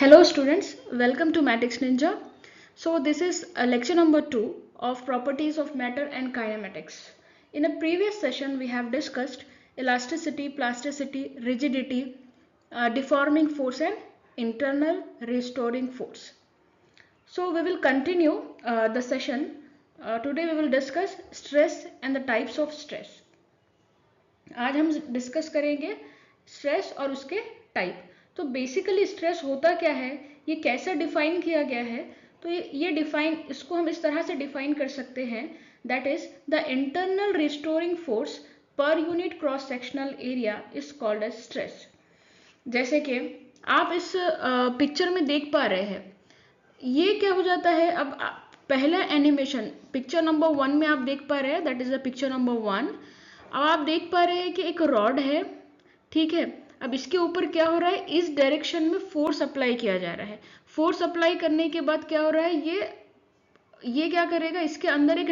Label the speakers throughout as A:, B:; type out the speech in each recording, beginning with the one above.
A: Hello students, welcome to Matix Ninja. So this is lecture number 2 of properties of matter and kinematics. In a previous session we have discussed elasticity, plasticity, rigidity, deforming force and internal restoring force. So we will continue the session. Today we will discuss stress and the types of stress. आज हम discuss करेंगे stress और उसके type. तो basically stress होता क्या है, ये कैसे डिफाइन किया गया है, तो ये डिफाइन इसको हम इस तरह से डिफाइन कर सकते हैं, that is the internal restoring force per unit cross sectional area is called as stress. जैसे कि आप इस पिक्चर में देख पा रहे हैं, ये क्या हो जाता है, अब पहला एनिमेशन पिक्चर नंबर 1 में आप देख पा रहे हैं, that is the picture number 1। अब आप देख पा रहे हैं कि एक रॉड है, ठीक है। अब इसके ऊपर क्या हो रहा है, इस डायरेक्शन में फोर्स अप्लाई किया जा रहा है। फोर्स अप्लाई करने के बाद क्या हो रहा है, ये क्या करेगा, इसके अंदर एक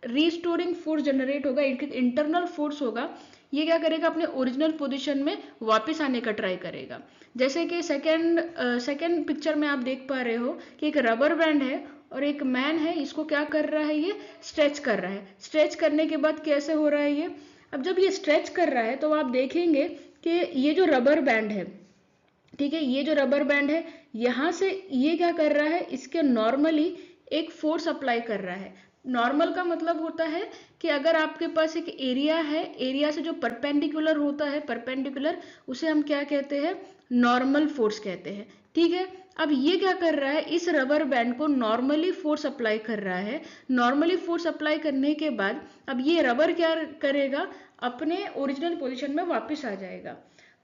A: रीस्टोरिंग फोर्स जनरेट होगा, एक इंटरनल फोर्स होगा। ये क्या करेगा, अपने ओरिजिनल पोजीशन में वापस आने का ट्राई करेगा। जैसे कि सेकंड पिक्चर में आप देख पा रहे हो कि एक रबर बैंड है और एक मैन है, इसको क्या कर रहा है, ये स्ट्रेच कर रहा है। स्ट्रेच करने के बाद कैसे हो रहा है ये, अब जब ये स्ट्रेच कर रहा है तो आप देखेंगे कि ये जो रबर बैंड है, ठीक है, ये जो रबर बैंड है यहाँ से ये क्या कर रहा है, इसके नॉर्मली एक फोर्स अप्लाई कर रहा है। नॉर्मल का मतलब होता है कि अगर आपके पास एक एरिया है, एरिया से जो परपेंडिकुलर होता है, परपेंडिकुलर, उसे हम क्या कहते हैं, नॉर्मल फोर्स कहते हैं, ठीक है। अब ये क्या कर रहा है, इस रबर बैंड को नॉर्मली फोर्स अप्लाई कर रहा है। नॉर्मली फोर्स अप्लाई करने के बाद अब ये रबर क्या करेगा, अपने ओरिजिनल पोजीशन में वापस आ जाएगा।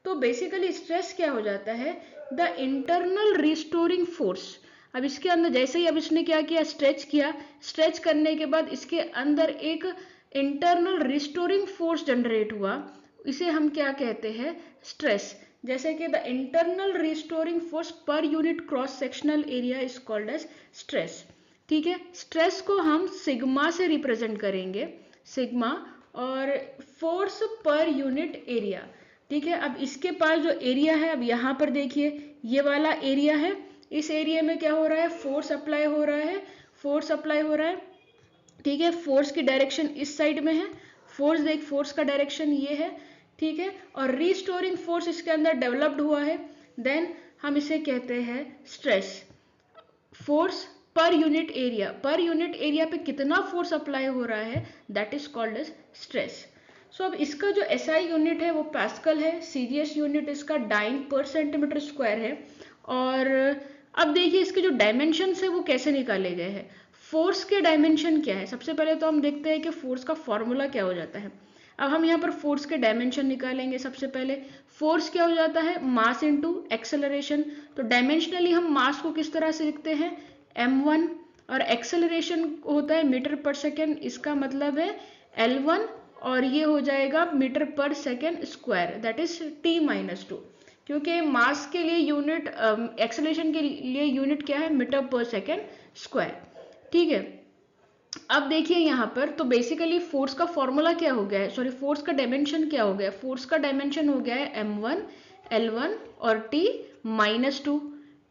A: तो बेसिकली स्ट्रेस क्या हो जाता है, द इंटरनल रिस्टोरिंग फोर्स। अब इसके अंदर जैसे ही अब इसने क्या किया, स्ट्रेच किया, स्ट्रेच करने के बाद इसके अंदर एक इंटरनल रिस्टोरिंग फोर्स जनरेट हुआ, इसे हम क्या कहते हैं, स्ट्रेस। जैसे कि the internal restoring force per unit cross sectional area is called as stress, ठीक है। स्ट्रेस को हम सिग्मा से रिप्रेजेंट करेंगे, सिग्मा, और फोर्स पर यूनिट एरिया, ठीक है। अब इसके पास जो एरिया है, अब यहाँ पर देखिए ये वाला एरिया है, इस एरिया में क्या हो रहा है, फोर्स अप्लाई हो रहा है, फोर्स अप्लाई हो रहा है, ठीक है। फोर्स की डायरेक्शन इस साइड में है, फोर्स का डायरेक्शन ये है, ठीक है। और रीस्टोरिंग फोर्स इसके अंदर डेवलप्ड हुआ है, देन हम इसे कहते हैं stress. Force per unit area पे कितना फोर्स अप्लाई हो रहा है, that is called as stress. So अब इसका जो एसआई यूनिट है वो पास्कल है, सीजीएस यूनिट इसका डाइन पर सेंटीमीटर स्क्वायर है। और अब देखिए इसके जो डायमेंशन है वो कैसे निकाले गए हैं। फोर्स के डायमेंशन क्या है, सबसे पहले तो हम देखते हैं कि फोर्स का फॉर्मूला क्या हो जाता है। अब हम यहाँ पर फोर्स के डायमेंशन निकालेंगे। सबसे पहले फोर्स क्या हो जाता है, मास इनटू एक्सेलरेशन। तो डायमेंशनली हम मास को किस तरह से लिखते हैं, m1, और एक्सेलरेशन होता है मीटर पर सेकेंड, इसका मतलब है l1, और ये हो जाएगा मीटर पर second square, that is t-2, क्योंकि मास के लिए यूनिट, एक्सेलरेशन के लिए यूनिट क्या है, मीटर पर सेकेंड स्क्वायर, ठीक है। अब देखिए यहाँ पर तो बेसिकली फोर्स का फॉर्मूला क्या हो गया है, सॉरी फोर्स का डायमेंशन क्या हो गया है, फोर्स का डायमेंशन हो गया है m1, l1 और t-2,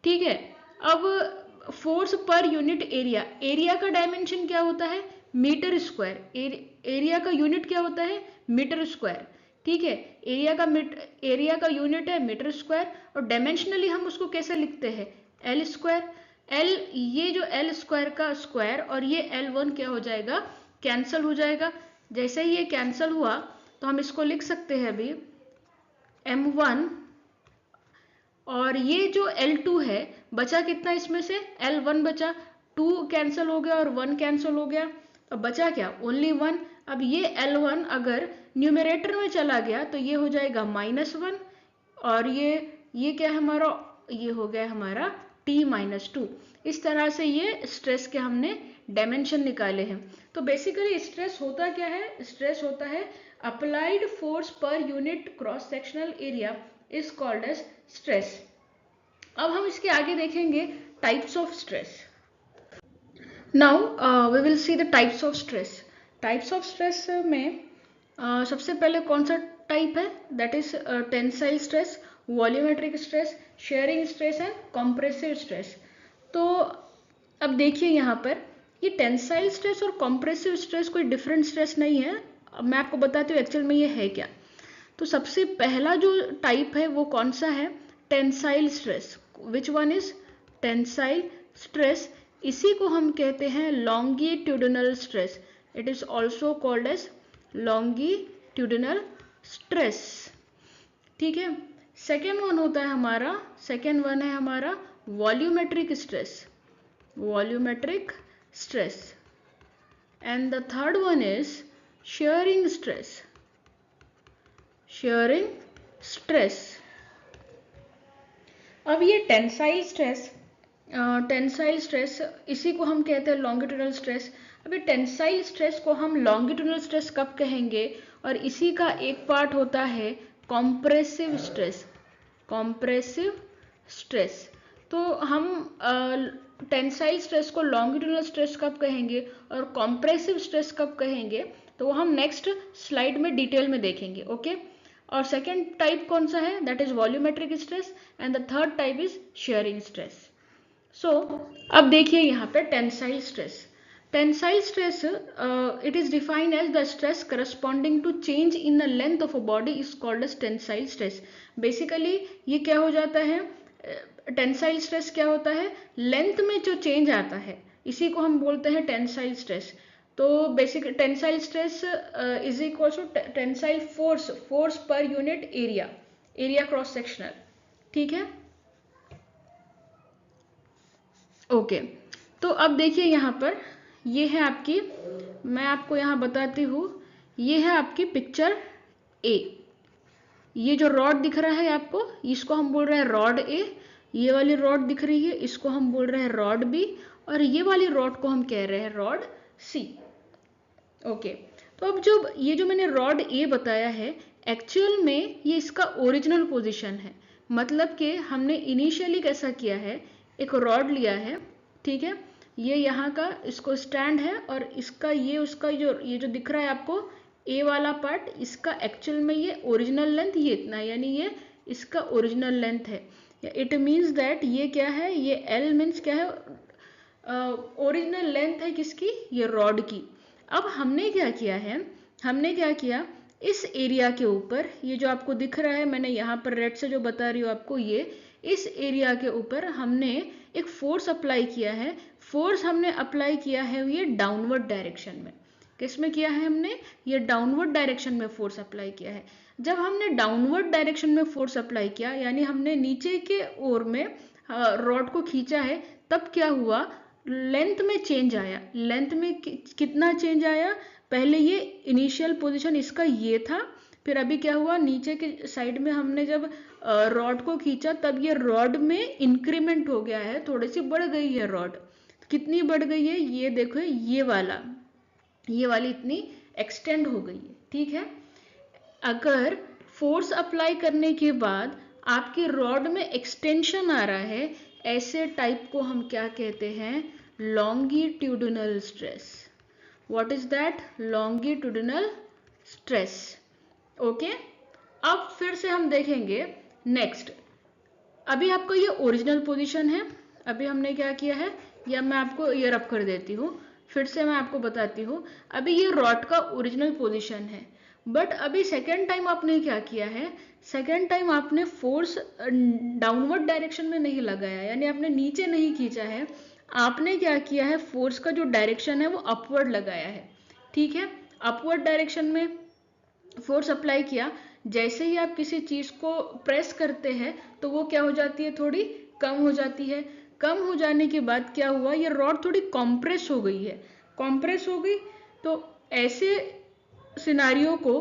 A: ठीक है। अब force per unit area, area का डायमेंशन क्या होता है, मीटर स्क्वायर, एरिया का यूनिट क्या होता है, मीटर स्क्वायर, ठीक है। एरिया का यूनिट है मीटर स्क्वायर, और डायमेंशनली हम उसको कैसे लिखते हैं, एल स्क्वायर। एल, ये जो एल स्क्वायर का स्क्वायर और ये l1 क्या हो जाएगा, कैंसल हो जाएगा। जैसे ही ये कैंसल हुआ तो हम इसको लिख सकते हैं अभी m1, और ये जो l2 है, बचा कितना इसमें से, l1 बचा, 2 कैंसिल हो गया और 1 कैंसिल हो गया, अब बचा क्या, ओनली 1। अब ये l1 अगर न्यूमरेटर में चला गया तो ये हो जाएगा -1, और ये क्या है हमारा, ये हो गया हमारा t-2। इस तरह से ये स्ट्रेस के हमने डायमेंशन निकाले हैं। तो बेसिकली स्ट्रेस होता क्या है, स्ट्रेस होता है applied force per unit cross sectional area is called as stress. अब हम इसके आगे देखेंगे types of stress. Now we will see the types of stress. Types of stress में सबसे पहले कौन सा टाइप है, that is tensile stress, volumetric stress, shearing stress and compressive stress. तो अब देखिए यहाँ पर ये टेंसाइल स्ट्रेस और कॉम्प्रेसिव स्ट्रेस कोई डिफरेंट स्ट्रेस नहीं है। अब मैं आपको बताती हूँ एक्चुअल में ये है क्या। तो सबसे पहला जो टाइप है वो कौन सा है, tensile stress. Which one is tensile stress, इसी को हम कहते हैं longitudinal stress. It is also called as longitudinal stress. ठीक है। सेकेंड वन है हमारा volumetric stress, volumetric stress. And the third one is shearing stress, shearing stress। अब ये टेंसाइल स्ट्रेस इसी को हम कहते हैं लॉन्गिट्यूडिनल स्ट्रेस। अभी टेंसाइल स्ट्रेस को हम लॉन्गिट्यूडिनल स्ट्रेस कब कहेंगे, और इसी का एक पार्ट होता है कॉम्प्रेसिव स्ट्रेस, कॉम्प्रेसिव स्ट्रेस। तो हम टेंसाइल स्ट्रेस को लॉन्गिट्यूडिनल स्ट्रेस कब कहेंगे और कॉम्प्रेसिव स्ट्रेस कब कहेंगे, तो वो हम नेक्स्ट स्लाइड में डिटेल में देखेंगे। ओके। और सेकेंड टाइप कौन सा है, that is volumetric stress, and the third type is shearing stress. So अब देखिए यहाँ पे tensile stress. Tensile stress it is defined as the stress corresponding to change in the length of a body is called as tensile stress. Basically ये क्या हो जाता है, tensile stress क्या होता है, लेंथ में जो चेंज आता है इसी को हम बोलते हैं टेंसाइल स्ट्रेस। तो basic tensile stress is equal to tensile force, force per unit area, area cross sectional. ठीक है। ओके। तो अब देखिए यहाँ पर ये है आपकी, मैं आपको यहाँ बताती हूँ, ये है आपकी पिक्चर ए। ये जो रॉड दिख रहा है आपको, इसको हम बोल रहे हैं रॉड ए। ये वाली रॉड दिख रही है, इसको हम बोल रहे हैं रॉड बी, और ये वाली रॉड को हम कह रहे हैं रॉड सी। ओके। तो अब जो मैंने रॉड ए बताया है, एक्चुअल में ये इसका ओरिजिनल पोजीशन है। मतलब कि हमने इनिशियली कैसा किया है, एक रॉड लिया है, ठीक है, ये यहाँ का इसको स्टैंड है, और इसका ये उसका ये जो दिख रहा है आपको ए वाला पार्ट, इसका एक्चुअल में ये ओरिजिनल लेंथ ये इतना, यानी ये इसका ओरिजिनल लेंथ है। इट मीन्स दैट ये क्या है, ये एल मीन्स क्या है, ओरिजिनल लेंथ है किसकी, ये रॉड की। अब हमने क्या किया, इस एरिया के ऊपर, ये जो आपको दिख रहा है, मैंने यहाँ पर रेड से जो बता रही हूँ आपको, ये इस एरिया के ऊपर हमने एक फोर्स अप्लाई किया है। फोर्स हमने अप्लाई किया है ये डाउनवर्ड डायरेक्शन में। किस में किया है हमने, ये डाउनवर्ड डायरेक्शन में फोर्स अप्लाई किया है। जब हमने डाउनवर्ड डायरेक्शन में फोर्स अप्लाई किया, यानी हमने नीचे के ओर में रॉड को खींचा है, तब क्या हुआ, लेंथ में चेंज आया। लेंथ में कितना चेंज आया, पहले ये इनिशियल पोजीशन इसका ये था, फिर अभी क्या हुआ, नीचे के साइड में हमने जब रॉड को खींचा तब ये रॉड में इंक्रीमेंट हो गया है, थोड़ी सी बढ़ गई है रॉड। कितनी बढ़ गई है, ये देखो, ये वाली इतनी एक्सटेंड हो गई है। ठीक है। अगर फोर्स अप्लाई करने के बाद आपकी रॉड में एक्सटेंशन आ रहा है, ऐसे टाइप को हम क्या कहते हैं, longitudinal stress. What is that, longitudinal stress. Okay. अब फिर से हम देखेंगे नेक्स्ट। अभी आपका ये ओरिजिनल पोजीशन है, अभी हमने क्या किया है, या मैं आपको ये रब कर देती हूँ, फिर से मैं आपको बताती हूँ। अभी ये रॉड का ओरिजिनल पोजीशन है, बट अभी सेकेंड टाइम आपने क्या किया है, सेकेंड टाइम आपने फोर्स डाउनवर्ड डायरेक्शन में नहीं लगाया, यानी आपने नीचे नहीं खींचा है, आपने क्या किया है, फोर्स का जो डायरेक्शन है वो अपवर्ड लगाया है। ठीक है। अपवर्ड डायरेक्शन में फोर्स अप्लाई किया, जैसे ही आप किसी चीज को प्रेस करते हैं तो वो क्या हो जाती है, थोड़ी कम हो जाती है। कम हो जाने के बाद क्या हुआ, ये रॉड थोड़ी कॉम्प्रेस हो गई है, कॉम्प्रेस हो गई। तो ऐसे सिनारियो को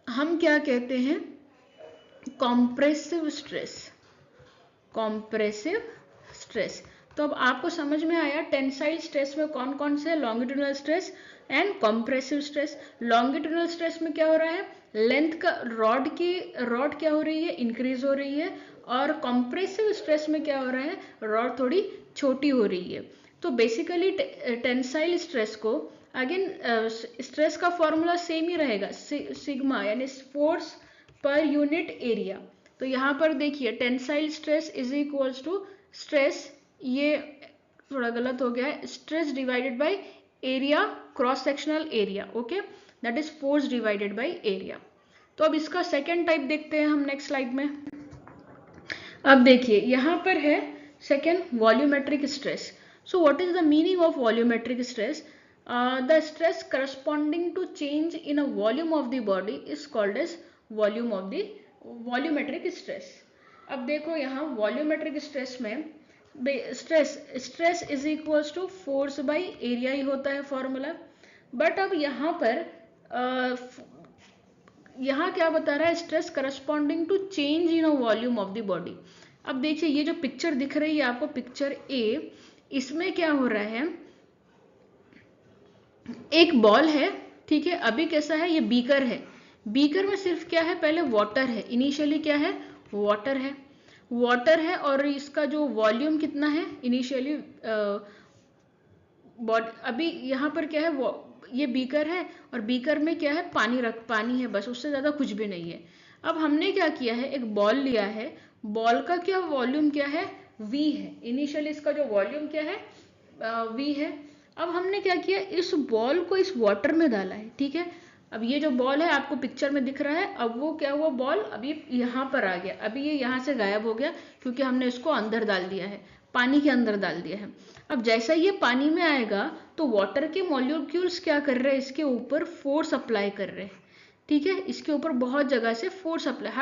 A: हम क्या कहते हैं, कॉम्प्रेसिव स्ट्रेस, कॉम्प्रेसिव स्ट्रेस। तो अब आपको समझ में आया टेंसाइल स्ट्रेस में कौन कौन से, longitudinal stress and compressive stress. Longitudinal stress में क्या हो रहा है, लेंथ का रॉड क्या हो रही है, इंक्रीज हो रही है, और कॉम्प्रेसिव स्ट्रेस में क्या हो रहा है, रॉड थोड़ी छोटी हो रही है। तो बेसिकली टेंसाइल स्ट्रेस को अगेन स्ट्रेस का फॉर्मूला सेम ही रहेगा, सिग्मा, यानी फोर्स पर यूनिट एरिया। तो यहाँ पर देखिए tensile stress is equals to stress, ये थोड़ा गलत हो गया है, stress divided by area cross sectional area, okay, that is force divided by area. तो अब इसका सेकेंड टाइप देखते हैं हम नेक्स्ट स्लाइड में। अब देखिए यहाँ पर है second volumetric stress. So what is the meaning of volumetric stress? The stress corresponding to change in a volume of the body is called as volume of the volumetric stress. अब देखो यहाँ volumetric stress में stress is equals to force by area ही होता है formula. But अब यहाँ पर यहाँ क्या बता रहा है, stress corresponding to change in a volume of the body. अब देखिए ये जो पिक्चर दिख रही है आपको, पिक्चर ए, इसमें क्या हो रहा है, एक बॉल है, ठीक है, अभी कैसा है, ये बीकर है, बीकर में सिर्फ क्या है, पहले वाटर है, इनिशियली क्या है, वाटर है, वाटर है, और इसका जो वॉल्यूम कितना है इनिशियली, अभी यहाँ पर क्या है, ये बीकर है और बीकर में क्या है, पानी है बस, उससे ज्यादा कुछ भी नहीं है। अब हमने क्या किया है, एक बॉल लिया है, बॉल का क्या वॉल्यूम क्या है, v है, इनिशियली इसका जो वॉल्यूम क्या है, v है। अब हमने क्या किया, इस बॉल को इस वाटर में डाला है, ठीक है। अब ये जो बॉल है आपको पिक्चर में दिख रहा है, अब वो क्या हुआ, बॉल अभी यहाँ पर आ गया, अभी ये यहाँ से गायब हो गया क्योंकि हमने इसको अंदर डाल दिया है, पानी के अंदर डाल दिया है। अब जैसा ये पानी में आएगा तो वाटर के मॉलिक्यूल्स क्या कर रहे हैं, इसके ऊपर फोर्स अप्लाई कर रहे हैं, ठीक है, इसके ऊपर बहुत जगह से फोर्स अप्लाई,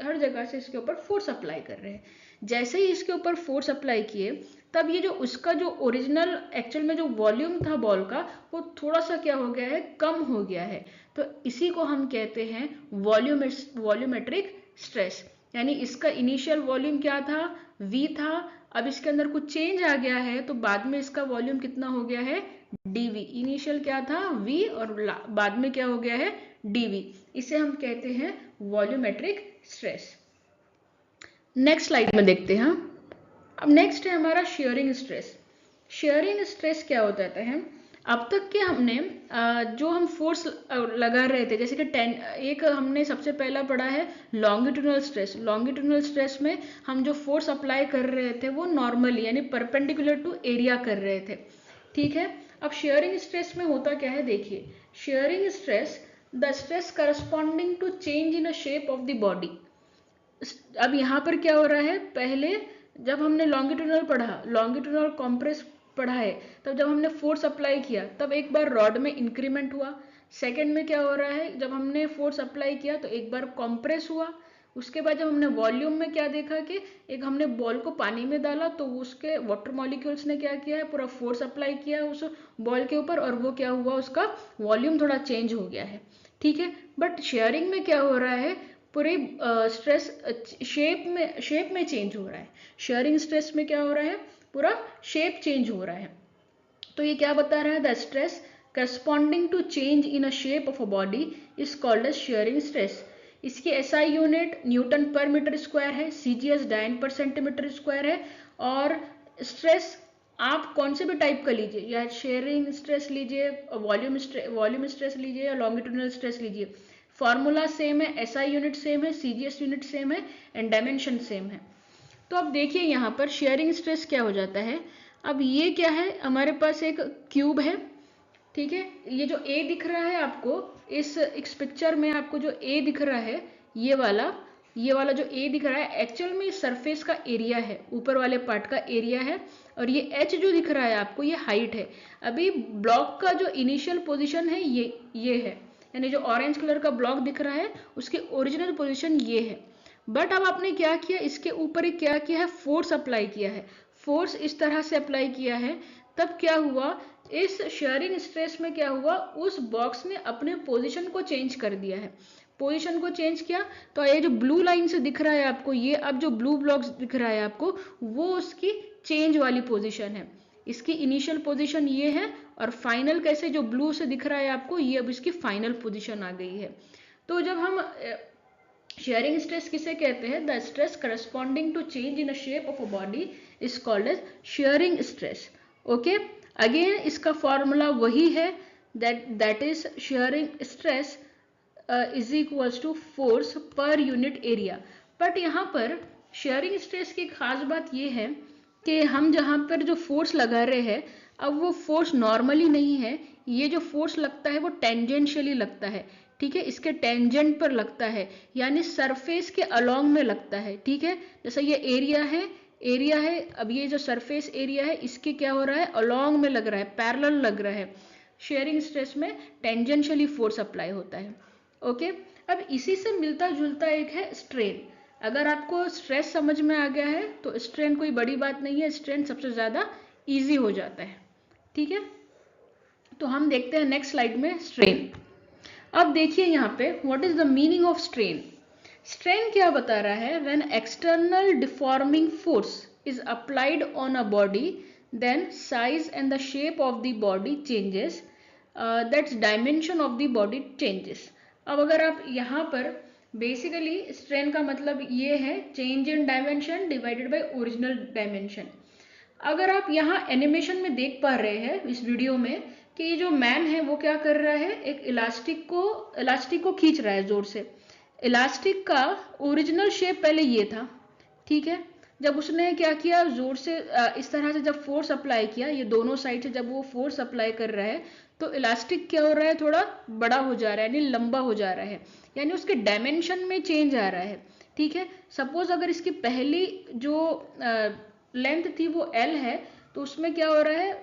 A: हर जगह से इसके ऊपर फोर्स अप्लाई कर रहे हैं। जैसे ही इसके ऊपर फोर्स अप्लाई किए, तब ये जो उसका जो ओरिजिनल एक्चुअल में जो वॉल्यूम था बॉल का, वो थोड़ा सा क्या हो गया है, कम हो गया है। तो इसी को हम कहते हैं वॉल्यूमेट्रिक स्ट्रेस। यानी इसका इनिशियल वॉल्यूम क्या था, v था, अब इसके अंदर कुछ चेंज आ गया है तो बाद में इसका वॉल्यूम कितना हो गया है, dv। इनिशियल क्या था, v, और बाद में क्या हो गया है, dv। इसे हम कहते हैं वॉल्यूमेट्रिक स्ट्रेस। नेक्स्ट स्लाइड में देखते हैं। अब नेक्स्ट है हमारा शेयरिंग स्ट्रेस। शेयरिंग स्ट्रेस क्या होता है, अब तक के हमने जो हम फोर्स लगा रहे थे, जैसे कि एक हमने सबसे पहला पढ़ा है लॉन्गिट्यूडनल स्ट्रेस। लॉन्गिट्यूडनल स्ट्रेस में हम जो फोर्स अप्लाई कर रहे थे वो नॉर्मली यानी परपेंडिकुलर टू एरिया कर रहे थे, ठीक है। अब शेयरिंग स्ट्रेस में होता क्या है, देखिए shearing stress, the stress corresponding to change in a shape of the body. अब यहाँ पर क्या हो रहा है, पहले जब हमने लॉन्गिट्यूडनल पढ़ा, लॉन्गिट्यूडनल कॉम्प्रेस पढ़ा है, तब जब हमने फोर्स अप्लाई किया तब एक बार रॉड में इंक्रीमेंट हुआ। सेकंड में क्या हो रहा है, जब हमने फोर्स अप्लाई किया तो एक बार कॉम्प्रेस हुआ। उसके बाद जब हमने वॉल्यूम में क्या देखा कि एक हमने बॉल को पानी में डाला तो उसके वाटर मॉलिक्यूल्स ने क्या किया है, पूरा फोर्स अप्लाई किया है उस बॉल के ऊपर, और वो क्या हुआ, उसका वॉल्यूम थोड़ा चेंज हो गया है, ठीक है। बट शेयरिंग में क्या हो रहा है, पूरी स्ट्रेस शेप में चेंज हो रहा है। शेयरिंग स्ट्रेस में क्या हो रहा है, पूरा शेप चेंज हो रहा है। तो ये क्या बता रहा है, the stress corresponding to change in a shape of a body is called as shearing stress. इसकी SI unit newton per metre square है, CGS dyne per centimetre square है। और स्ट्रेस आप कौन से भी टाइप का लीजिए, या शेयरिंग स्ट्रेस लीजिए, वॉल्यूम स्ट्रेस लीजिए, या लॉन्गिट्यूडनल स्ट्रेस लीजिए, फॉर्मूला सेम है, एसआई यूनिट सेम है, सीजीएस यूनिट सेम है, एंड डायमेंशन सेम है। तो अब देखिए यहाँ पर शेयरिंग स्ट्रेस क्या हो जाता है। अब ये क्या है, हमारे पास एक क्यूब है, ठीक है, ये जो ए दिख रहा है आपको, इस पिक्चर में आपको जो ए दिख रहा है, ये वाला जो ए दिख रहा है एक्चुअल में सरफेस का एरिया है, ऊपर वाले पार्ट का एरिया है, और ये एच जो दिख रहा है आपको, ये हाइट है। अभी ब्लॉक का जो इनिशियल पोजिशन है ये है, यानी जो ऑरेंज कलर का ब्लॉक दिख रहा है उसकी ओरिजिनल पोजिशन ये है। बट अब आपने क्या किया, इसके ऊपर क्या किया है, फोर्स अप्लाई किया है, फोर्स इस तरह से अप्लाई किया है, तब क्या हुआ, इस शेयरिंग स्ट्रेस में क्या हुआ, उस बॉक्स ने अपने पोजीशन को चेंज कर दिया है। पोजीशन को चेंज किया तो ये जो ब्लू लाइन से दिख रहा है आपको, ये अब जो ब्लू ब्लॉक्स दिख रहा है आपको, वो उसकी चेंज वाली पोजीशन है। इसकी इनिशियल पोजीशन ये है, और फाइनल कैसे जो ब्लू से दिख रहा है आपको, ये अब इसकी फाइनल पोजीशन आ गई है। तो जब हम शेयरिंग स्ट्रेस किसे कहते हैं, the stress corresponding to change in a shape of a body is called as shearing stress. Okay, again इसका फॉर्मूला वही है, that is shearing stress is equals to force per unit area. But यहाँ पर sharing stress की खास बात ये है कि हम जहाँ पर जो फोर्स लगा रहे हैं, अब वो फोर्स नॉर्मली नहीं है, ये जो फोर्स लगता है वो टेंजेंशियली लगता है, ठीक है, इसके टेंजेंट पर लगता है, यानी सरफेस के अलोंग में लगता है, ठीक है। जैसे ये एरिया है, अब ये जो सरफेस एरिया है इसके क्या हो रहा है, अलोंग में लग रहा है, पैरेलल लग रहा है। शेयरिंग स्ट्रेस में टेंजेंशियली फोर्स अप्लाई होता है, ओके। अब इसी से मिलता जुलता एक है स्ट्रेन। अगर आपको स्ट्रेस समझ में आ गया है तो स्ट्रेन कोई बड़ी बात नहीं है, स्ट्रेन सबसे ज़्यादा इजी हो जाता है, ठीक है। तो हम देखते हैं नेक्स्ट स्लाइड में स्ट्रेन। अब देखिए यहाँ पे what is the meaning of strain. Strain क्या बता रहा है, when external deforming force is applied on a body then size and the shape of the body changes, that's dimension of the body changes. अब अगर आप यहाँ पर basically strain का मतलब ये है change in dimension divided by original dimension. अगर आप यहाँ एनिमेशन में देख पा रहे हैं इस वीडियो में कि ये जो मैन है वो क्या कर रहा है, एक इलास्टिक को खींच रहा है जोर से। इलास्टिक का ओरिजिनल शेप पहले ये था, ठीक है। जब उसने क्या किया, जोर से इस तरह से जब फोर्स अप्लाई किया, ये दोनों साइड से जब वो फोर्स अप्लाई कर रहा है तो इलास्टिक क्या हो रहा है, थोड़ा बड़ा हो जा रहा है, यानी लंबा हो जा रहा है, यानी उसके डायमेंशन में चेंज आ रहा है, ठीक है। सपोज अगर इसकी पहली जो लेंथ थी वो L है, तो उसमें क्या हो रहा है,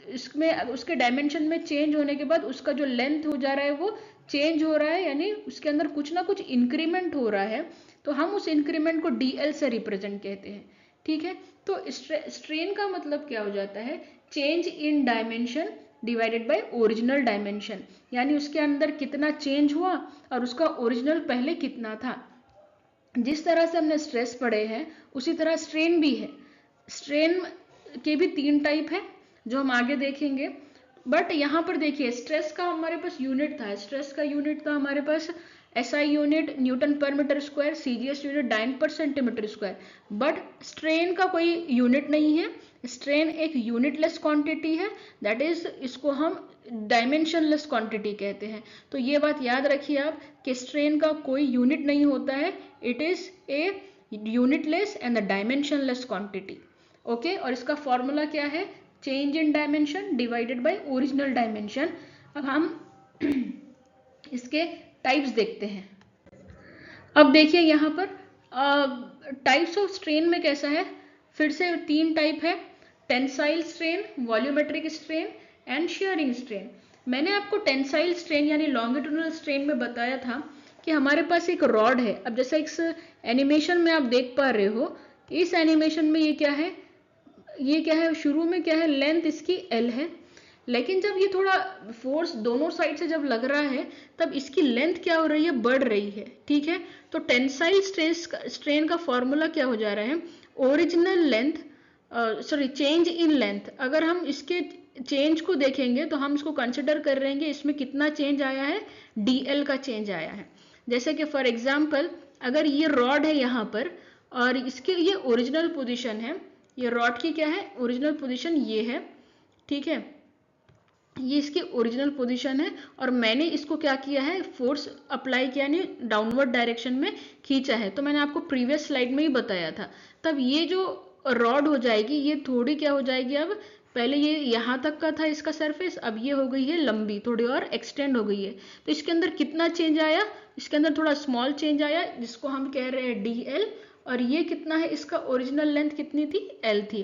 A: इसमें उसके डायमेंशन में चेंज होने के बाद उसका जो लेंथ हो जा रहा है वो चेंज हो रहा है, यानी उसके अंदर कुछ ना कुछ इंक्रीमेंट हो रहा है, तो हम उस इंक्रीमेंट को DL से रिप्रेजेंट कहते हैं, ठीक है। तो स्ट्रेन का मतलब क्या हो जाता है, change in dimension divided by original dimension, यानी उसके अंदर कितना चेंज हुआ और उसका ओरिजिनल पहले कितना था। जिस तरह से हमने स्ट्रेस पढ़े हैं उसी तरह स्ट्रेन भी है। स्ट्रेन के भी 3 टाइप है जो हम आगे देखेंगे, बट यहाँ पर देखिए स्ट्रेस का हमारे पास यूनिट था, स्ट्रेस का यूनिट था हमारे पास SI unit newton per metre square, CGS unit dyne per centimetre square, but strain का कोई यूनिट नहीं है। स्ट्रेन एक यूनिटलेस क्वांटिटी है, दैट इज इसको हम डायमेंशनलेस क्वांटिटी कहते हैं। तो ये बात याद रखिए आप कि स्ट्रेन का कोई यूनिट नहीं होता है, it is a unitless and the dimensionless quantity, okay. और इसका फॉर्मूला क्या है, change in dimension divided by original dimension. अब हम इसके टाइप्स देखते हैं। अब देखिए यहाँ पर टाइप्स ऑफ स्ट्रेन में कैसा है, फिर से 3 टाइप है, tensile strain, volumetric strain and shearing strain. मैंने आपको टेंसाइल स्ट्रेन यानी लॉन्गिट्यूडिनल स्ट्रेन में बताया था कि हमारे पास एक रॉड है। अब जैसे इस एनिमेशन में आप देख पा रहे हो, इस एनिमेशन में ये क्या है, ये क्या है, शुरू में क्या है, लेंथ इसकी L है, लेकिन जब ये थोड़ा फोर्स दोनों साइड से जब लग रहा है तब इसकी लेंथ क्या हो रही है, बढ़ रही है, ठीक है। तो टेंसाइल स्ट्रेन का फॉर्मूला क्या हो जा रहा है, original length change in length. अगर हम इसके चेंज को देखेंगे तो हम इसको कंसिडर कर रहे हैं इसमें कितना चेंज आया है, DL का चेंज आया है। जैसे कि फॉर एग्जाम्पल अगर ये रॉड है यहाँ पर और इसके ये ओरिजिनल पोजिशन है, ये रॉड की क्या है, ओरिजिनल पोजीशन ये है, ठीक है, ये इसकी ओरिजिनल पोजीशन है और मैंने इसको क्या किया है, फोर्स अप्लाई किया, यानी डाउनवर्ड डायरेक्शन में खींचा है। तो मैंने आपको प्रीवियस स्लाइड में ही बताया था। तब ये जो रॉड हो जाएगी ये थोड़ी क्या हो जाएगी, अब पहले ये यहाँ तक का था इसका सरफेस, अब ये हो गई है लंबी, थोड़ी और एक्सटेंड हो गई है। तो इसके अंदर कितना चेंज आया, इसके अंदर थोड़ा स्मॉल चेंज आया जिसको हम कह रहे हैं DL, और ये कितना है, इसका ओरिजिनल लेंथ कितनी थी, L थी।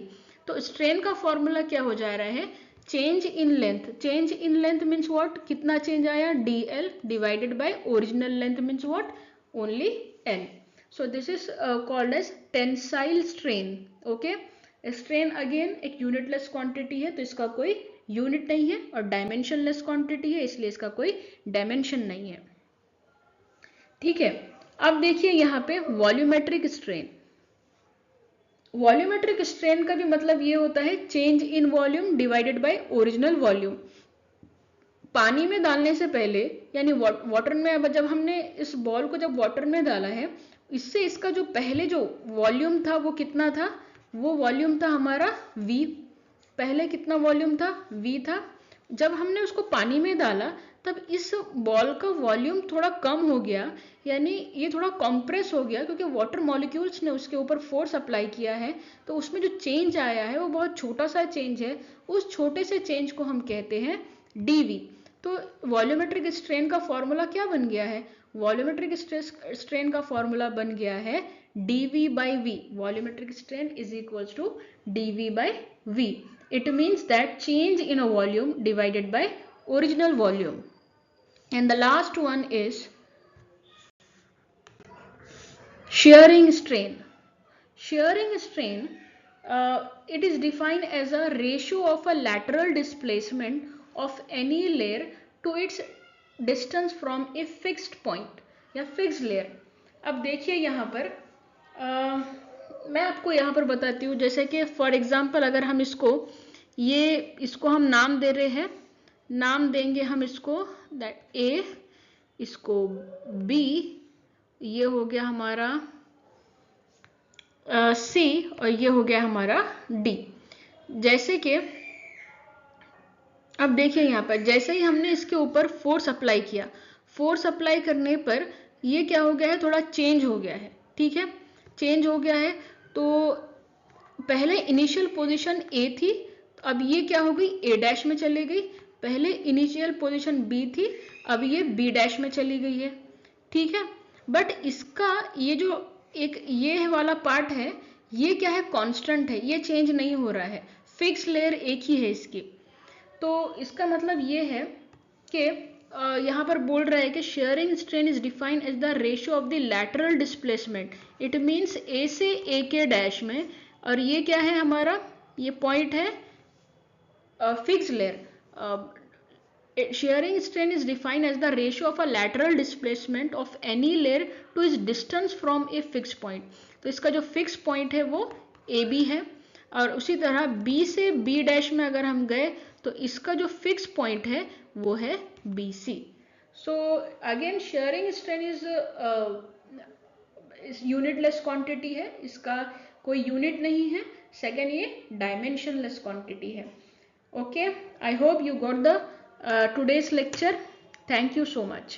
A: तो स्ट्रेन का फॉर्मूला क्या हो जा रहा है, change in length. Change in length means what, कितना चेंज आया, DL divided by original length means what, only L। So this is called as tensile strain, okay. Strain again एक यूनिटलेस क्वांटिटी है, तो इसका कोई यूनिट नहीं है, और डायमेंशनलेस क्वांटिटी है इसलिए इसका कोई डायमेंशन नहीं है, ठीक है। अब देखिए यहाँ पे वॉल्यूमेट्रिक स्ट्रेन। वॉल्यूमेट्रिक स्ट्रेन का भी मतलब ये होता है change in volume divided by original volume. पानी में डालने से पहले यानी वाटर में जब हमने इस बॉल को जब वाटर में डाला है, इससे इसका जो पहले जो वॉल्यूम था वो कितना था, वो वॉल्यूम था हमारा V। पहले कितना वॉल्यूम था, V था। जब हमने उसको पानी में डाला तब इस बॉल का वॉल्यूम थोड़ा कम हो गया, यानी ये थोड़ा कॉम्प्रेस हो गया क्योंकि वाटर मॉलिक्यूल्स ने उसके ऊपर फोर्स अप्लाई किया है, तो उसमें जो चेंज आया है वो बहुत छोटा सा चेंज है। उस छोटे से चेंज को हम कहते हैं dv। तो वॉल्यूमेट्रिक स्ट्रेन का फॉर्मूला क्या बन गया है? वॉल्यूमेट्रिक स्ट्रेन का फॉर्मूला बन गया है dv by v। Volumetric strain is equals to dv by v। It means that change in a volume divided by original volume. And the last one is shearing strain. Shearing strain, it is defined as a ratio of a lateral displacement of any layer to its distance from a fixed point या fixed layer। अब देखिए यहाँ पर मैं आपको यहाँ पर बताती हूँ, जैसे कि फॉर एग्जाम्पल अगर हम इसको हम नाम दे रहे हैं, नाम देंगे हम इसको दैट ए, इसको बी, ये हो गया हमारा सी और ये हो गया हमारा डी। जैसे कि अब देखिए यहाँ पर जैसे ही हमने इसके ऊपर फोर्स अप्लाई किया, फोर्स अप्लाई करने पर ये क्या हो गया है, थोड़ा चेंज हो गया है। ठीक है, चेंज हो गया है। तो पहले इनिशियल पोजीशन ए थी, अब ये क्या हो गई, ए डैश में चली गई। पहले इनिशियल पोजीशन बी थी, अब ये बी डैश में चली गई है। ठीक है, बट इसका ये जो एक ये वाला पार्ट है, ये क्या है, कांस्टेंट है, ये चेंज नहीं हो रहा है, फिक्स लेयर एक ही है इसकी। तो इसका मतलब ये है कि यहाँ पर बोल रहा है कि shearing strain is defined as the ratio of the lateral displacement. It means A से ए के डैश में, और ये क्या है हमारा, ये पॉइंट है fix layer. shearing strain is defined as the ratio of a lateral displacement of any layer to its distance from a fixed point। तो इसका जो फिक्स पॉइंट है वो AB है, और उसी तरह B से B डैश में अगर हम गए तो इसका जो फिक्स पॉइंट है वो है BC। So again sharing strain is unitless quantity है, इसका कोई यूनिट नहीं है। सेकेंड, ये डायमेंशनलेस क्वांटिटी है। Okay, I hope you got the today's lecture. Thank you so much.